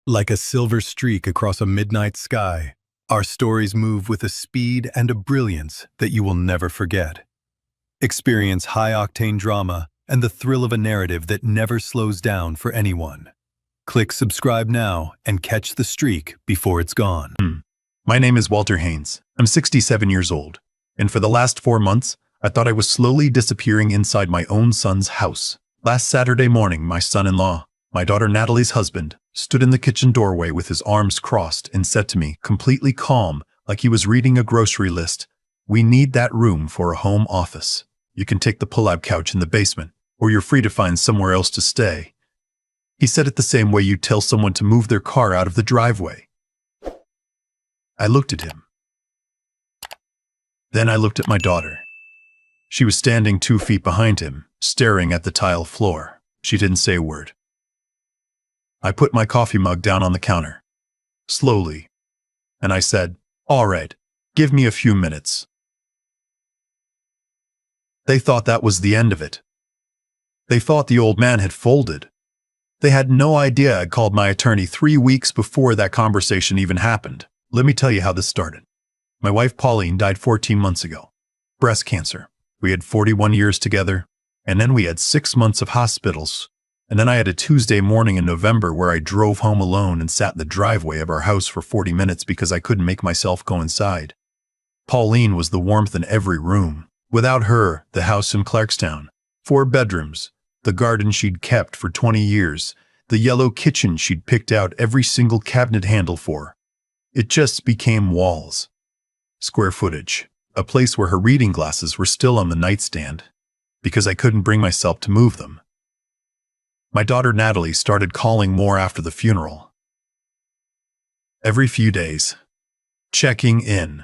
Like a silver streak across a midnight sky, our stories move with a speed and a brilliance that you will never forget. Experience high-octane drama and the thrill of a narrative that never slows down for anyone. Click subscribe now and catch the streak before it's gone. My name is Walter Haynes. I'm 67 years old, and for the last 4 months, I thought I was slowly disappearing inside my own son's house. Last Saturday morning, my son-in-law, my daughter Natalie's husband, stood in the kitchen doorway with his arms crossed and said to me, completely calm, like he was reading a grocery list, "We need that room for a home office. You can take the pull-out couch in the basement, or you're free to find somewhere else to stay." He said it the same way you tell someone to move their car out of the driveway. I looked at him. Then I looked at my daughter. She was standing 2 feet behind him, staring at the tile floor. She didn't say a word. I put my coffee mug down on the counter, slowly, and I said, "All right, give me a few minutes." They thought that was the end of it. They thought the old man had folded. They had no idea I'd called my attorney 3 weeks before that conversation even happened. Let me tell you how this started. My wife Pauline died 14 months ago. Breast cancer. We had 41 years together, and then we had 6 months of hospitals. And then I had a Tuesday morning in November where I drove home alone and sat in the driveway of our house for 40 minutes because I couldn't make myself go inside. Pauline was the warmth in every room. Without her, the house in Clarkstown, 4 bedrooms, the garden she'd kept for 20 years, the yellow kitchen she'd picked out every single cabinet handle for. It just became walls. Square footage, a place where her reading glasses were still on the nightstand, because I couldn't bring myself to move them. My daughter Natalie started calling more after the funeral. Every few days, checking in,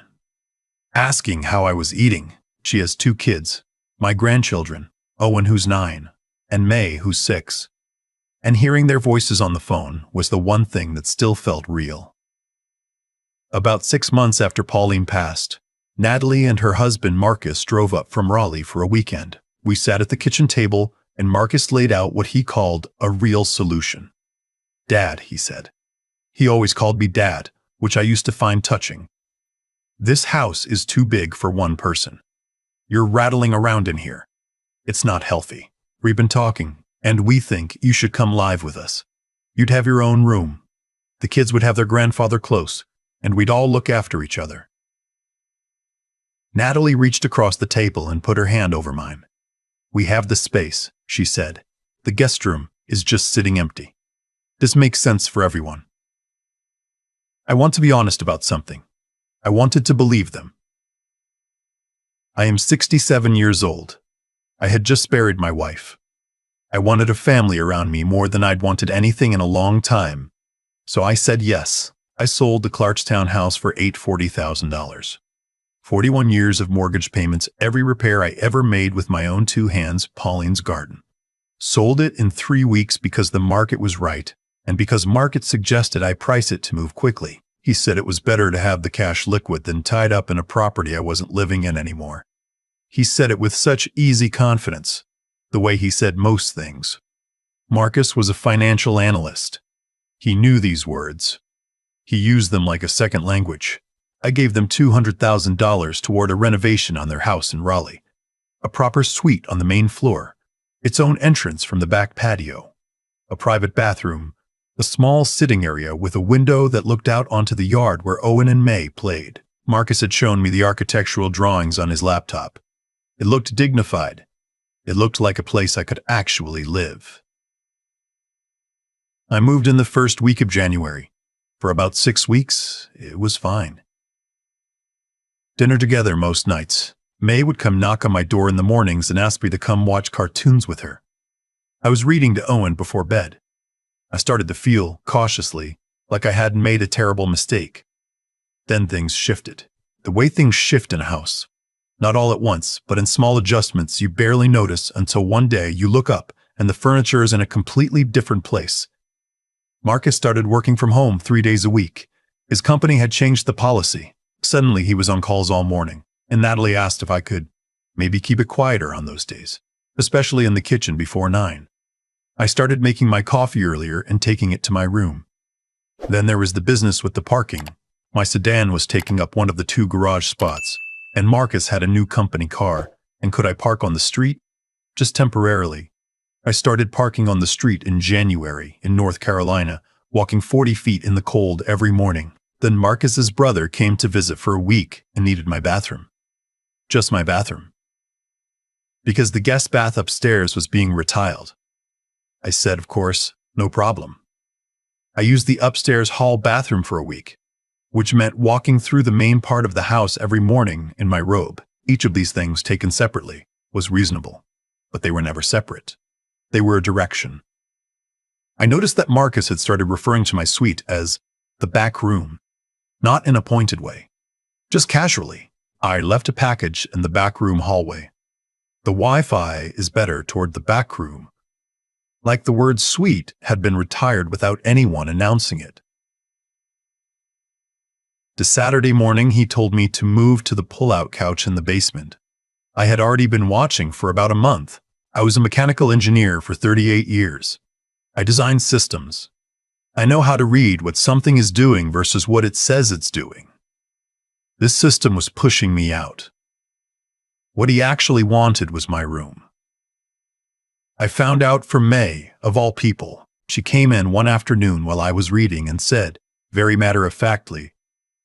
asking how I was eating. She has 2 kids, my grandchildren, Owen, who's 9, and May, who's 6. And hearing their voices on the phone was the one thing that still felt real. About 6 months after Pauline passed, Natalie and her husband Marcus drove up from Raleigh for a weekend. We sat at the kitchen table, and Marcus laid out what he called a real solution. "Dad," he said. He always called me Dad, which I used to find touching. "This house is too big for one person. You're rattling around in here. It's not healthy. We've been talking, and we think you should come live with us. You'd have your own room. The kids would have their grandfather close, and we'd all look after each other." Natalie reached across the table and put her hand over mine. "We have the space," she said. "The guest room is just sitting empty. This makes sense for everyone." I want to be honest about something. I wanted to believe them. I am 67 years old. I had just buried my wife. I wanted a family around me more than I'd wanted anything in a long time. So I said yes. I sold the Clarkstown house for $840,000. 41 years of mortgage payments, every repair I ever made with my own 2 hands, Pauline's garden. Sold it in 3 weeks because the market was right, and because market suggested I price it to move quickly. He said it was better to have the cash liquid than tied up in a property I wasn't living in anymore. He said it with such easy confidence, the way he said most things. Marcus was a financial analyst. He knew these words. He used them like a second language. I gave them $200,000 toward a renovation on their house in Raleigh. A proper suite on the main floor, its own entrance from the back patio, a private bathroom, a small sitting area with a window that looked out onto the yard where Owen and May played. Marcus had shown me the architectural drawings on his laptop. It looked dignified. It looked like a place I could actually live. I moved in the first week of January. For about 6 weeks, it was fine. Dinner together most nights. May would come knock on my door in the mornings and ask me to come watch cartoons with her. I was reading to Owen before bed. I started to feel, cautiously, like I hadn't made a terrible mistake. Then things shifted. The way things shift in a house. Not all at once, but in small adjustments you barely notice until one day you look up and the furniture is in a completely different place. Marcus started working from home 3 days a week. His company had changed the policy. Suddenly he was on calls all morning, and Natalie asked if I could maybe keep it quieter on those days, especially in the kitchen before 9. I started making my coffee earlier and taking it to my room. Then there was the business with the parking. My sedan was taking up one of the 2 garage spots, and Marcus had a new company car. And could I park on the street? Just temporarily. I started parking on the street in January in North Carolina, walking 40 feet in the cold every morning. Then Marcus's brother came to visit for a week and needed my bathroom. Just my bathroom. Because the guest bath upstairs was being retiled. I said, of course, no problem. I used the upstairs hall bathroom for a week, which meant walking through the main part of the house every morning in my robe. Each of these things taken separately was reasonable, but they were never separate. They were a direction. I noticed that Marcus had started referring to my suite as the back room, not in a pointed way, just casually. I left a package in the back room hallway. The Wi-Fi is better toward the back room. Like the word suite had been retired without anyone announcing it. The Saturday morning, he told me to move to the pull-out couch in the basement. I had already been watching for about a month. I was a mechanical engineer for 38 years. I designed systems. I know how to read what something is doing versus what it says it's doing. This system was pushing me out. What he actually wanted was my room. I found out from May, of all people. She came in one afternoon while I was reading and said, very matter-of-factly,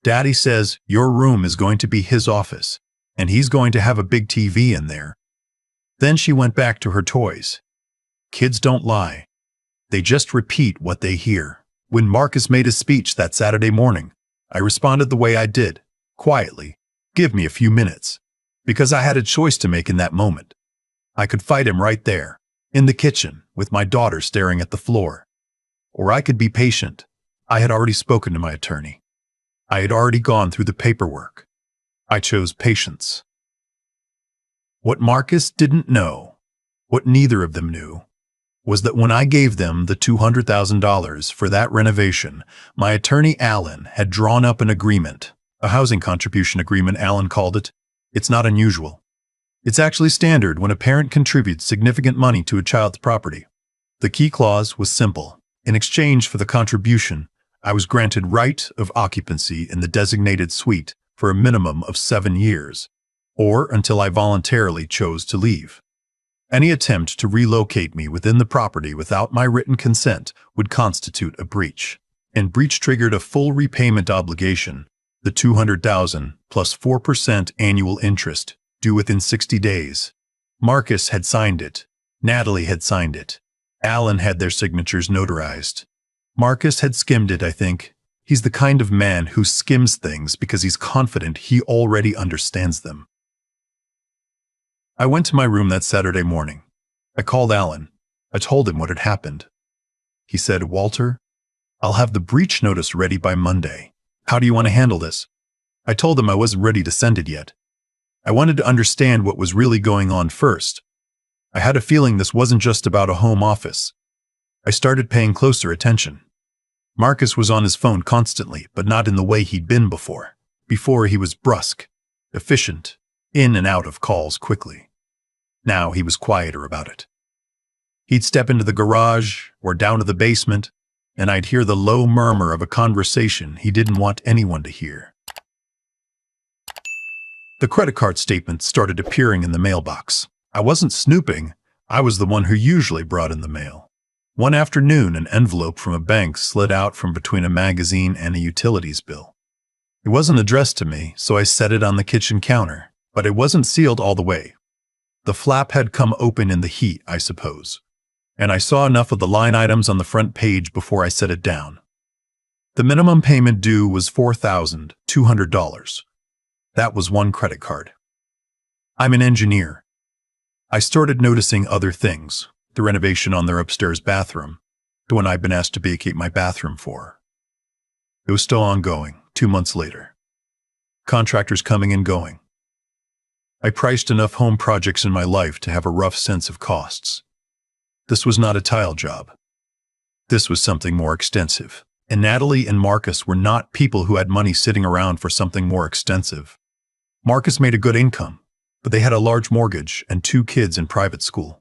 "Daddy says your room is going to be his office, and he's going to have a big TV in there." Then she went back to her toys. Kids don't lie. They just repeat what they hear. When Marcus made his speech that Saturday morning, I responded the way I did, quietly, "Give me a few minutes," because I had a choice to make in that moment. I could fight him right there, in the kitchen, with my daughter staring at the floor. Or I could be patient. I had already spoken to my attorney. I had already gone through the paperwork. I chose patience. What Marcus didn't know, what neither of them knew, was that when I gave them the $200,000 for that renovation, my attorney Alan had drawn up an agreement, a housing contribution agreement Alan called it. It's not unusual. It's actually standard when a parent contributes significant money to a child's property. The key clause was simple. In exchange for the contribution, I was granted right of occupancy in the designated suite for a minimum of 7 years, or until I voluntarily chose to leave. Any attempt to relocate me within the property without my written consent would constitute a breach, and breach triggered a full repayment obligation, the $200,000 plus 4% annual interest, due within 60 days. Marcus had signed it. Natalie had signed it. Alan had their signatures notarized. Marcus had skimmed it, I think. He's the kind of man who skims things because he's confident he already understands them. I went to my room that Saturday morning. I called Alan. I told him what had happened. He said, "Walter, I'll have the breach notice ready by Monday. How do you want to handle this?" I told him I wasn't ready to send it yet. I wanted to understand what was really going on first. I had a feeling this wasn't just about a home office. I started paying closer attention. Marcus was on his phone constantly, but not in the way he'd been before. Before, he was brusque, efficient, in and out of calls quickly. Now he was quieter about it. He'd step into the garage or down to the basement, and I'd hear the low murmur of a conversation he didn't want anyone to hear. The credit card statements started appearing in the mailbox. I wasn't snooping. I was the one who usually brought in the mail. One afternoon, an envelope from a bank slid out from between a magazine and a utilities bill. It wasn't addressed to me, so I set it on the kitchen counter, but it wasn't sealed all the way. The flap had come open in the heat, I suppose, and I saw enough of the line items on the front page before I set it down. The minimum payment due was $4,200. That was one credit card. I'm an engineer. I started noticing other things. The renovation on their upstairs bathroom, the one I'd been asked to vacate my bathroom for. It was still ongoing, 2 months later. Contractors coming and going. I priced enough home projects in my life to have a rough sense of costs. This was not a tile job. This was something more extensive. And Natalie and Marcus were not people who had money sitting around for something more extensive. Marcus made a good income, but they had a large mortgage and 2 kids in private school.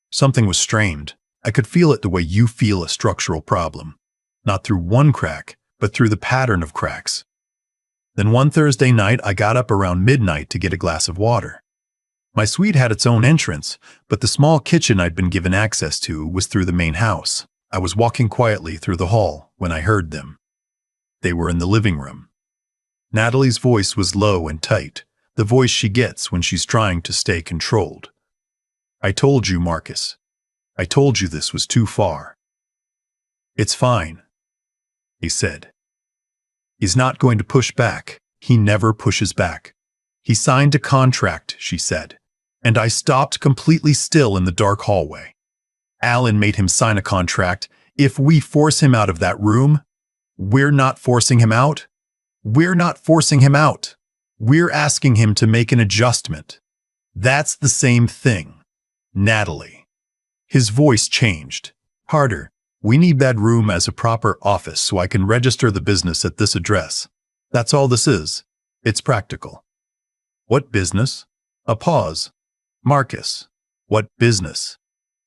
Something was strained. I could feel it the way you feel a structural problem. Not through one crack, but through the pattern of cracks. Then one Thursday night, I got up around midnight to get a glass of water. My suite had its own entrance, but the small kitchen I'd been given access to was through the main house. I was walking quietly through the hall when I heard them. They were in the living room. Natalie's voice was low and tight, the voice she gets when she's trying to stay controlled. "I told you, Marcus. I told you this was too far." "It's fine," he said. "He's not going to push back. He never pushes back." "He signed a contract," she said, and I stopped completely still in the dark hallway. "Alan made him sign a contract. If we force him out of that room, we're not forcing him out. We're not forcing him out. We're asking him to make an adjustment. That's the same thing, Natalie." His voice changed. "Harder. We need that room as a proper office so I can register the business at this address. That's all this is. It's practical." "What business?" A pause. "Marcus, what business?"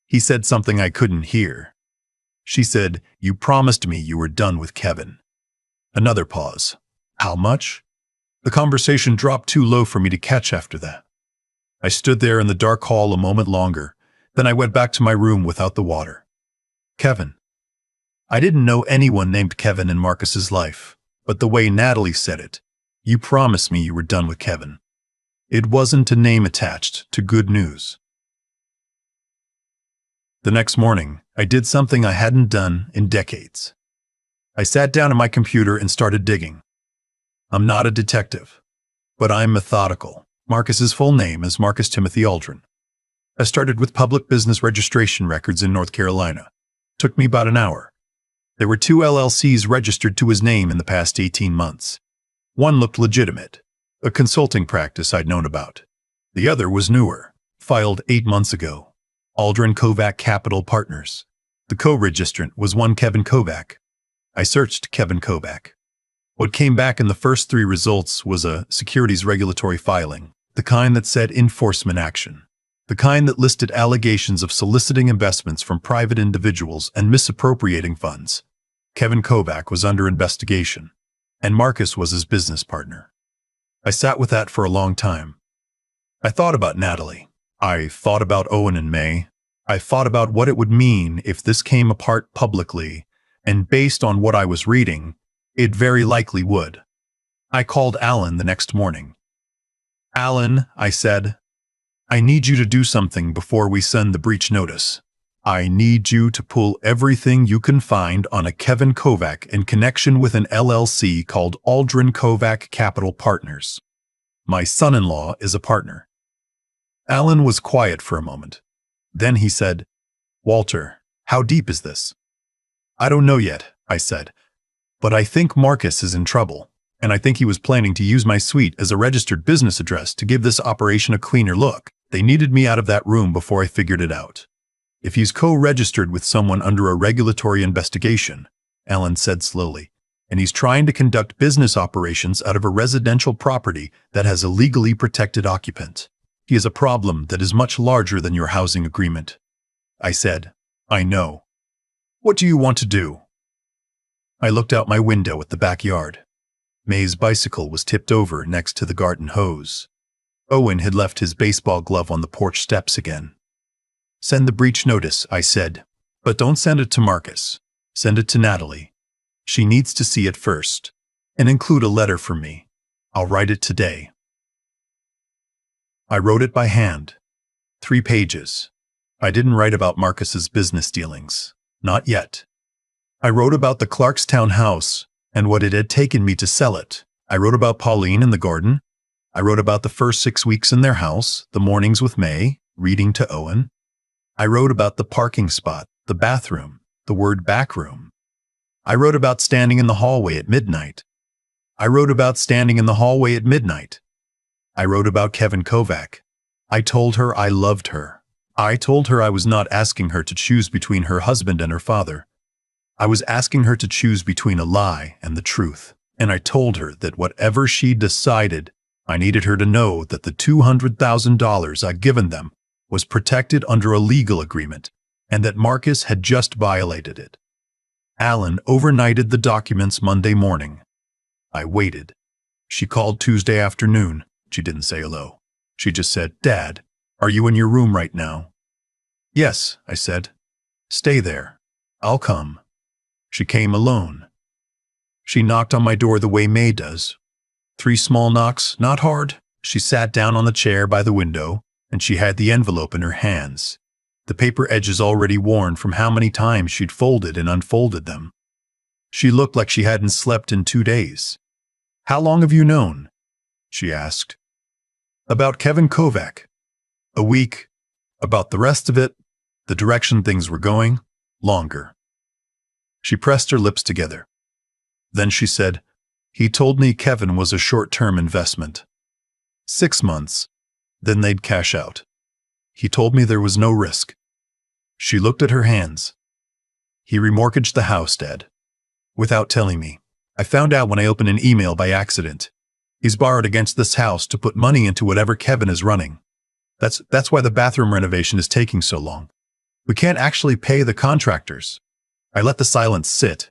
He said something I couldn't hear. She said, "You promised me you were done with Kevin." Another pause. "How much?" The conversation dropped too low for me to catch after that. I stood there in the dark hall a moment longer, then I went back to my room without the water. Kevin. I didn't know anyone named Kevin in Marcus's life, but the way Natalie said it, "You promised me you were done with Kevin." It wasn't a name attached to good news. The next morning, I did something I hadn't done in decades. I sat down at my computer and started digging. I'm not a detective, but I'm methodical. Marcus's full name is Marcus Timothy Aldrin. I started with public business registration records in North Carolina. Took me about an hour. There were 2 LLCs registered to his name in the past 18 months. One looked legitimate, a consulting practice I'd known about. The other was newer, filed 8 months ago. Aldrin Kovac Capital Partners. The co-registrant was one Kevin Kovac. I searched Kevin Kovac. What came back in the first 3 results was a securities regulatory filing, the kind that said enforcement action, the kind that listed allegations of soliciting investments from private individuals and misappropriating funds. Kevin Kovac was under investigation, and Marcus was his business partner. I sat with that for a long time. I thought about Natalie. I thought about Owen and May. I thought about what it would mean if this came apart publicly, and based on what I was reading, it very likely would. I called Alan the next morning. "Alan," I said, "I need you to do something before we send the breach notice. I need you to pull everything you can find on a Kevin Kovac in connection with an LLC called Aldrin Kovac Capital Partners. My son-in-law is a partner." Alan was quiet for a moment. Then he said, "Walter, how deep is this?" "I don't know yet," I said, "but I think Marcus is in trouble, and I think he was planning to use my suite as a registered business address to give this operation a cleaner look. They needed me out of that room before I figured it out. If he's co-registered with someone under a regulatory investigation," Alan said slowly, "and he's trying to conduct business operations out of a residential property that has a legally protected occupant, he has a problem that is much larger than your housing agreement." I said, "I know. What do you want to do?" I looked out my window at the backyard. May's bicycle was tipped over next to the garden hose. Owen had left his baseball glove on the porch steps again. "Send the breach notice," I said, "but don't send it to Marcus. Send it to Natalie. She needs to see it first. And include a letter for me. I'll write it today." I wrote it by hand. 3 pages. I didn't write about Marcus's business dealings. Not yet. I wrote about the Clarkstown house and what it had taken me to sell it. I wrote about Pauline in the garden. I wrote about the first 6 weeks in their house, the mornings with May, reading to Owen. I wrote about the parking spot, the bathroom, the word backroom. I wrote about standing in the hallway at midnight. I wrote about standing in the hallway at midnight. I wrote about Kevin Kovac. I told her I loved her. I told her I was not asking her to choose between her husband and her father. I was asking her to choose between a lie and the truth. And I told her that whatever she decided, I needed her to know that the $200,000 I'd given them was protected under a legal agreement, and that Marcus had just violated it. Alan overnighted the documents Monday morning. I waited. She called Tuesday afternoon. She didn't say hello. She just said, "Dad, are you in your room right now?" "Yes," I said. "Stay there. I'll come." She came alone. She knocked on my door the way May does. 3 small knocks, not hard. She sat down on the chair by the window, and she had the envelope in her hands, the paper edges already worn from how many times she'd folded and unfolded them. She looked like she hadn't slept in 2 days. "How long have you known?" she asked. "About Kevin Kovac." "A week." "About the rest of it, the direction things were going?" "Longer." She pressed her lips together. Then she said, "He told me Kevin was a short-term investment. 6 months, then they'd cash out. He told me there was no risk." She looked at her hands. "He remortgaged the house, Dad. Without telling me. I found out when I opened an email by accident. He's borrowed against this house to put money into whatever Kevin is running. That's why the bathroom renovation is taking so long. We can't actually pay the contractors." I let the silence sit.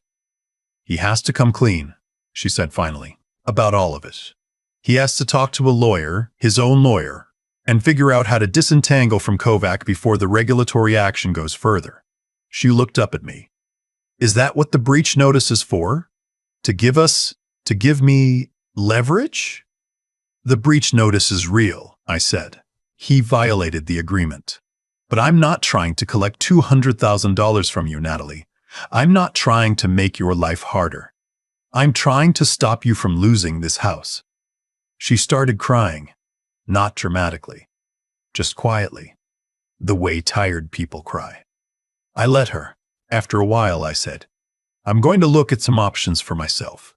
"He has to come clean," she said finally, "about all of it. He has to talk to a lawyer, his own lawyer, and figure out how to disentangle from Kovac before the regulatory action goes further." She looked up at me. "Is that what the breach notice is for? To give me leverage?" "The breach notice is real," I said. "He violated the agreement. But I'm not trying to collect $200,000 from you, Natalie. I'm not trying to make your life harder. I'm trying to stop you from losing this house." She started crying, not dramatically, just quietly, the way tired people cry. I let her. After a while, I said, "I'm going to look at some options for myself.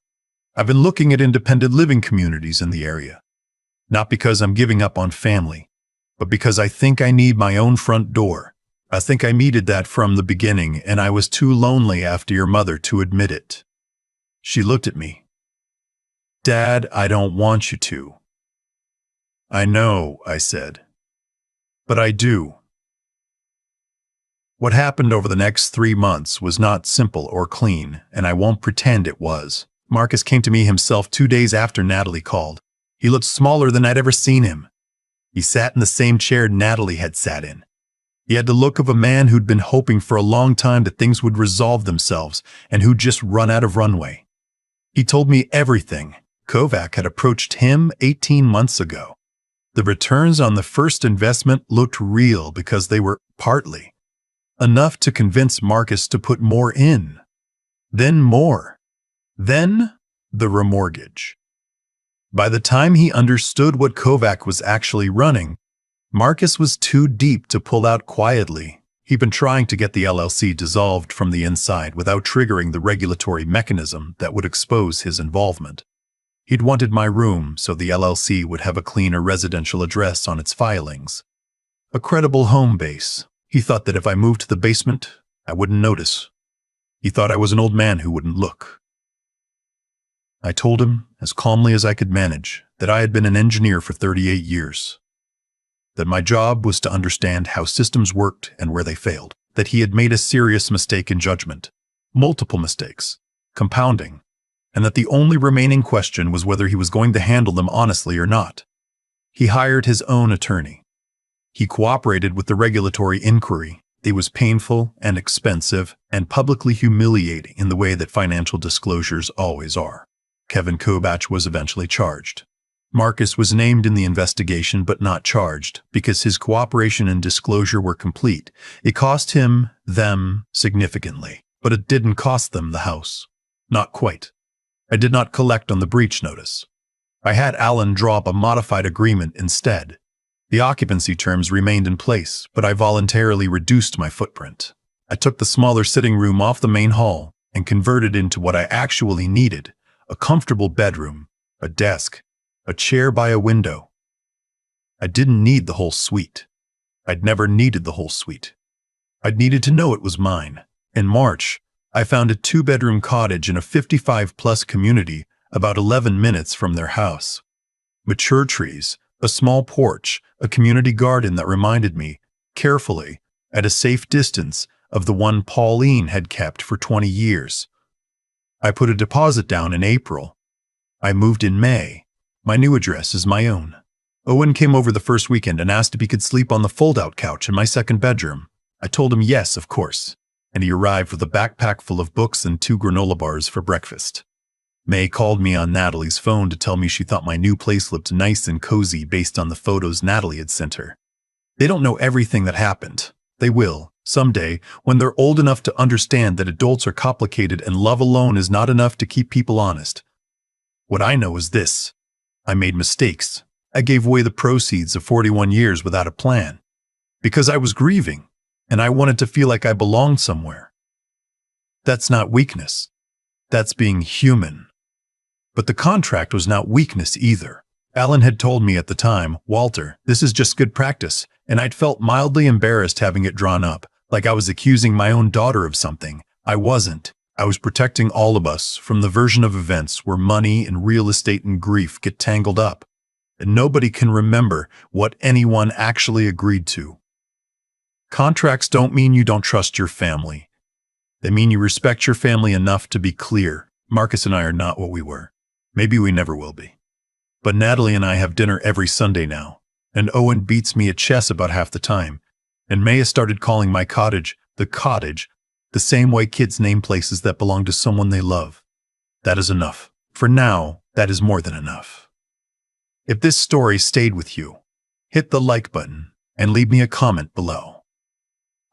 I've been looking at independent living communities in the area. Not because I'm giving up on family, but because I think I need my own front door. I think I needed that from the beginning, and I was too lonely after your mother to admit it." She looked at me. "Dad, I don't want you to." "I know," I said. "But I do." What happened over the next 3 months was not simple or clean, and I won't pretend it was. Marcus came to me himself 2 days after Natalie called. He looked smaller than I'd ever seen him. He sat in the same chair Natalie had sat in. He had the look of a man who'd been hoping for a long time that things would resolve themselves and who'd just run out of runway. He told me everything. Kovac had approached him 18 months ago. The returns on the first investment looked real because they were partly enough to convince Marcus to put more in. Then more. Then the remortgage. By the time he understood what Kovac was actually running, Marcus was too deep to pull out quietly. He'd been trying to get the LLC dissolved from the inside without triggering the regulatory mechanism that would expose his involvement. He'd wanted my room so the LLC would have a cleaner residential address on its filings. A credible home base. He thought that if I moved to the basement, I wouldn't notice. He thought I was an old man who wouldn't look. I told him, as calmly as I could manage, that I had been an engineer for 38 years. That my job was to understand how systems worked and where they failed. That he had made a serious mistake in judgment. Multiple mistakes. Compounding. And that the only remaining question was whether he was going to handle them honestly or not. He hired his own attorney. He cooperated with the regulatory inquiry. It was painful and expensive and publicly humiliating in the way that financial disclosures always are. Kevin Kovac was eventually charged. Marcus was named in the investigation but not charged because his cooperation and disclosure were complete. It cost them significantly, but it didn't cost them the house. Not quite. I did not collect on the breach notice. I had Alan draw up a modified agreement instead. The occupancy terms remained in place, but I voluntarily reduced my footprint. I took the smaller sitting room off the main hall and converted into what I actually needed: a comfortable bedroom, a desk, a chair by a window. I didn't need the whole suite. I'd never needed the whole suite. I'd needed to know it was mine. In March, I found a 2-bedroom cottage in a 55-plus community about 11 minutes from their house. Mature trees, a small porch, a community garden that reminded me, carefully, at a safe distance, of the one Pauline had kept for 20 years. I put a deposit down in April. I moved in May. My new address is my own. Owen came over the first weekend and asked if he could sleep on the fold-out couch in my second bedroom. I told him yes, of course, and he arrived with a backpack full of books and 2 granola bars for breakfast. May called me on Natalie's phone to tell me she thought my new place looked nice and cozy based on the photos Natalie had sent her. They don't know everything that happened. They will, someday, when they're old enough to understand that adults are complicated and love alone is not enough to keep people honest. What I know is this. I made mistakes. I gave away the proceeds of 41 years without a plan. Because I was grieving, and I wanted to feel like I belonged somewhere. That's not weakness. That's being human. But the contract was not weakness either. Alan had told me at the time, "Walter, this is just good practice," and I'd felt mildly embarrassed having it drawn up, like I was accusing my own daughter of something. I wasn't. I was protecting all of us from the version of events where money and real estate and grief get tangled up, and nobody can remember what anyone actually agreed to. Contracts don't mean you don't trust your family. They mean you respect your family enough to be clear. Marcus and I are not what we were. Maybe we never will be. But Natalie and I have dinner every Sunday now, and Owen beats me at chess about half the time, and May has started calling my cottage, the same way kids name places that belong to someone they love. That is enough. For now, that is more than enough. If this story stayed with you, hit the like button and leave me a comment below.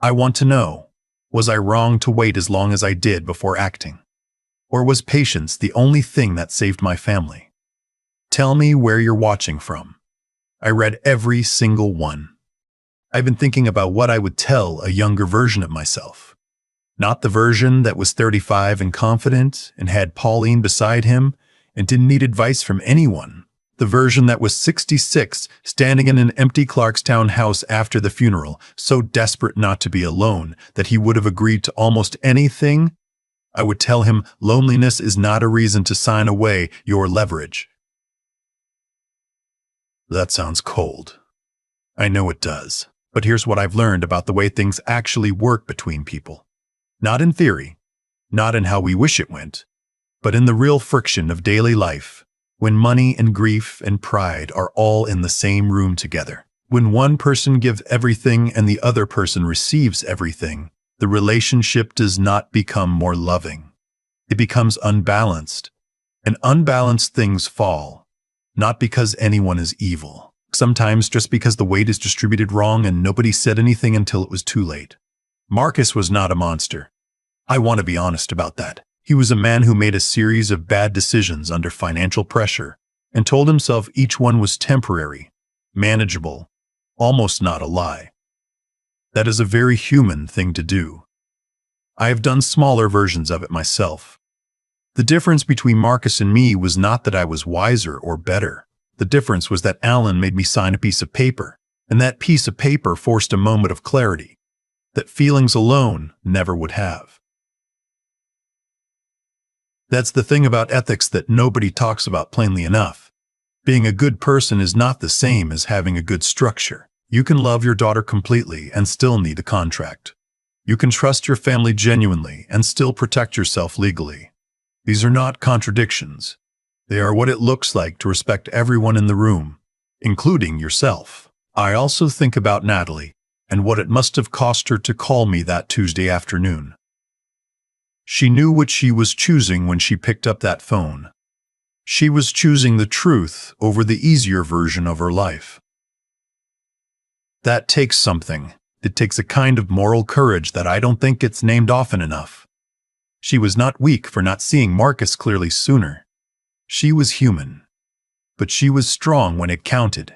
I want to know, was I wrong to wait as long as I did before acting? Or was patience the only thing that saved my family? Tell me where you're watching from. I read every single one. I've been thinking about what I would tell a younger version of myself. Not the version that was 35 and confident and had Pauline beside him and didn't need advice from anyone. The version that was 66, standing in an empty Clarkstown house after the funeral, so desperate not to be alone that he would have agreed to almost anything. I would tell him loneliness is not a reason to sign away your leverage. That sounds cold. I know it does, but here's what I've learned about the way things actually work between people. Not in theory, not in how we wish it went, but in the real friction of daily life, when money and grief and pride are all in the same room together. When one person gives everything and the other person receives everything, the relationship does not become more loving. It becomes unbalanced, and unbalanced things fall, not because anyone is evil. Sometimes just because the weight is distributed wrong and nobody said anything until it was too late. Marcus was not a monster. I want to be honest about that. He was a man who made a series of bad decisions under financial pressure and told himself each one was temporary, manageable, almost not a lie. That is a very human thing to do. I have done smaller versions of it myself. The difference between Marcus and me was not that I was wiser or better. The difference was that Alan made me sign a piece of paper, and that piece of paper forced a moment of clarity that feelings alone never would have. That's the thing about ethics that nobody talks about plainly enough. Being a good person is not the same as having a good structure. You can love your daughter completely and still need a contract. You can trust your family genuinely and still protect yourself legally. These are not contradictions. They are what it looks like to respect everyone in the room, including yourself. I also think about Natalie and what it must have cost her to call me that Tuesday afternoon. She knew what she was choosing when she picked up that phone. She was choosing the truth over the easier version of her life. That takes something. It takes a kind of moral courage that I don't think gets named often enough. She was not weak for not seeing Marcus clearly sooner. She was human. But she was strong when it counted.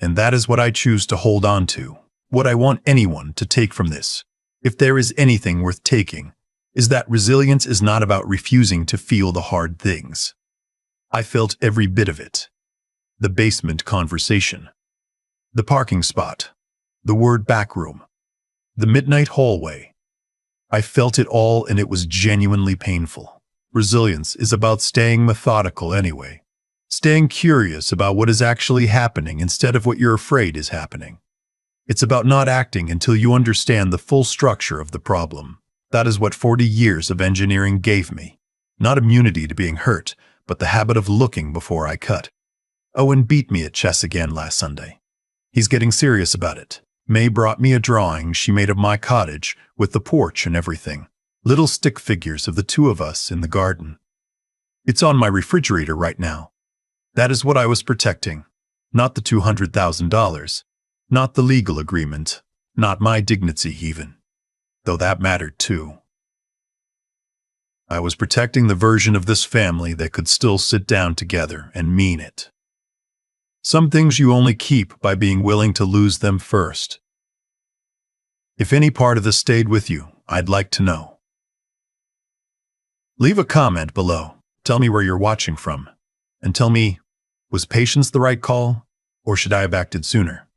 And that is what I choose to hold on to. What I want anyone to take from this, if there is anything worth taking, is that resilience is not about refusing to feel the hard things. I felt every bit of it. The basement conversation. The parking spot. The word backroom. The midnight hallway. I felt it all and it was genuinely painful. Resilience is about staying methodical anyway. Staying curious about what is actually happening instead of what you're afraid is happening. It's about not acting until you understand the full structure of the problem. That is what 40 years of engineering gave me. Not immunity to being hurt, but the habit of looking before I cut. Owen beat me at chess again last Sunday. He's getting serious about it. May brought me a drawing she made of my cottage, with the porch and everything. Little stick figures of the two of us in the garden. It's on my refrigerator right now. That is what I was protecting. Not the $200,000. Not the legal agreement. Not my dignity even. Though that mattered too. I was protecting the version of this family that could still sit down together and mean it. Some things you only keep by being willing to lose them first. If any part of this stayed with you, I'd like to know. Leave a comment below. Tell me where you're watching from. And tell me, was patience the right call, or should I have acted sooner?